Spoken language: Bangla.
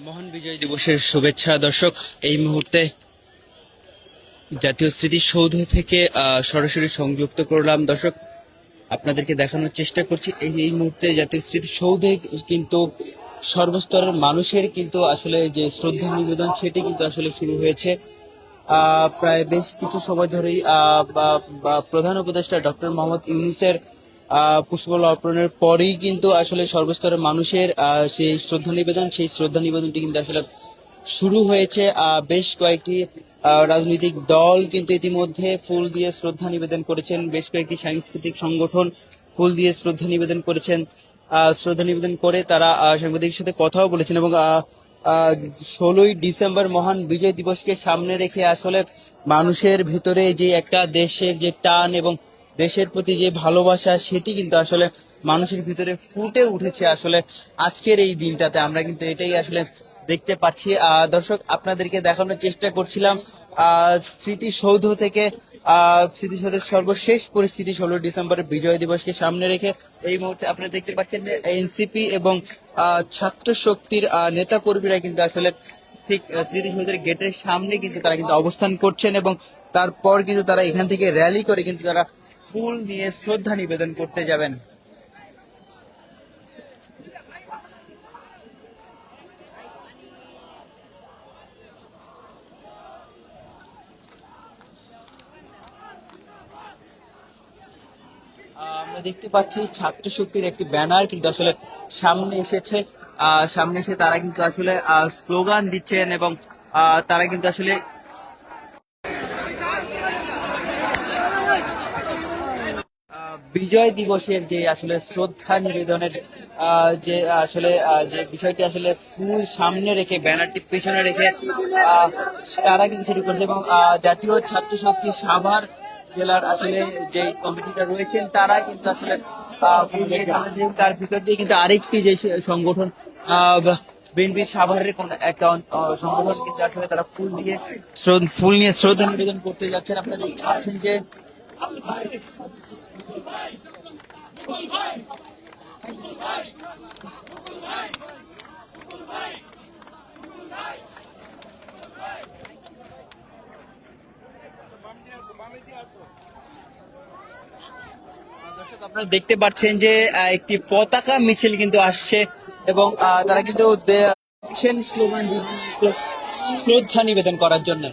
মহান বিজয় দিবসের শুভেচ্ছা দর্শক। এই মুহূর্তে জাতীয় স্মৃতিসৌধ থেকে সরাসরি সংযুক্ত করলাম দর্শক, আপনাদেরকে দেখানোর চেষ্টা করছি এই এই মুহূর্তে জাতীয় স্মৃতিসৌধে কিন্তু সর্বস্তরের মানুষের কিন্তু আসলে যে শ্রদ্ধা নিবেদন সেটি কিন্তু আসলে শুরু হয়েছে। প্রায় বেশ কিছু সময় ধরেই প্রধান উপদেষ্টা ডক্টর মোহাম্মদ ইউনূসের পুষ্পমাল্য অর্পণের পরেই কিন্তু আসলে সর্বস্তরের মানুষের সেই শ্রদ্ধা নিবেদনটি কিন্তু আসলে শুরু হয়েছে। বেশ কয়েকটি রাজনৈতিক দল কিন্তু ইতিমধ্যে ফুল দিয়ে শ্রদ্ধা নিবেদন করেছেন, বেশ কয়েকটি সাংস্কৃতিক সংগঠন ফুল দিয়ে শ্রদ্ধা নিবেদন করেছেন। শ্রদ্ধা নিবেদন করে তারা সাংবাদিকের সাথে কথাও বলেছেন এবং 16ই ডিসেম্বর মহান বিজয় দিবসকে সামনে রেখে আসলে মানুষের ভিতরে যে একটা দেশের যে টান এবং দেশের প্রতি যে ভালোবাসা সেটি কিন্তু আসলে মানুষের ভিতরে ফুটে উঠেছে আসলে আজকের এই দিনটাতে। আমরা কিন্তু এটাই আসলে দেখতে পাচ্ছি। দর্শক, আপনাদেরকে দেখানোর চেষ্টা করছিলাম স্মৃতিসৌধ থেকে স্মৃতিসৌধের সর্বশেষ পরিস্থিতি 16 ডিসেম্বরের বিজয় দিবসকে সামনে রেখে। এই মুহূর্তে আপনারা দেখতে পাচ্ছেন যে এনসিপি এবং ছাত্র শক্তির নেতা কর্মীরা কিন্তু আসলে ঠিক স্মৃতিসৌধের গেটের সামনে কিন্তু তারা কিন্তু অবস্থান করছেন এবং তারপর কিন্তু তারা এখান থেকে র্যালি করে কিন্তু তারা ফুল নিয়ে শ্রদ্ধা নিবেদন করতে যাবেন। আমরা দেখতে পাচ্ছি ছাত্র শক্তির একটি ব্যানার কিন্তু আসলে সামনে এসেছে। সামনে এসে তারা কিন্তু আসলে স্লোগান দিচ্ছেন এবং তারা কিন্তু আসলে বিজয় দিবসের যে আসলে শ্রদ্ধা নিবেদনের যে আসলে যে বিষয়টি আসলে ফুল সামনে রেখে ব্যানারটি পেছনে রেখে আহ, তারা কিন্তু সেটি করছে এবং জাতীয় ছাত্র শক্তি সাভার জেলার আসলে যে কমিটিটা রয়েছেন তারা কিন্তু আসলে ফুল দিয়ে সামনে দিয়ে তার ভিতর দিয়ে কিন্তু আরেকটি যে সংগঠন বিএনপির সাভারের কোন একটা সংগঠন কিন্তু আসলে তারা ফুল নিয়ে শ্রদ্ধা নিবেদন করতে যাচ্ছেন। আপনারা দেখতে পাচ্ছেন যে দর্শক, আপনারা দেখতে পাচ্ছেন যে একটি পতাকা মিছিল কিন্তু আসছে এবং তারা কিন্তু স্লোগান দিচ্ছেন শ্রদ্ধা নিবেদন করার জন্য।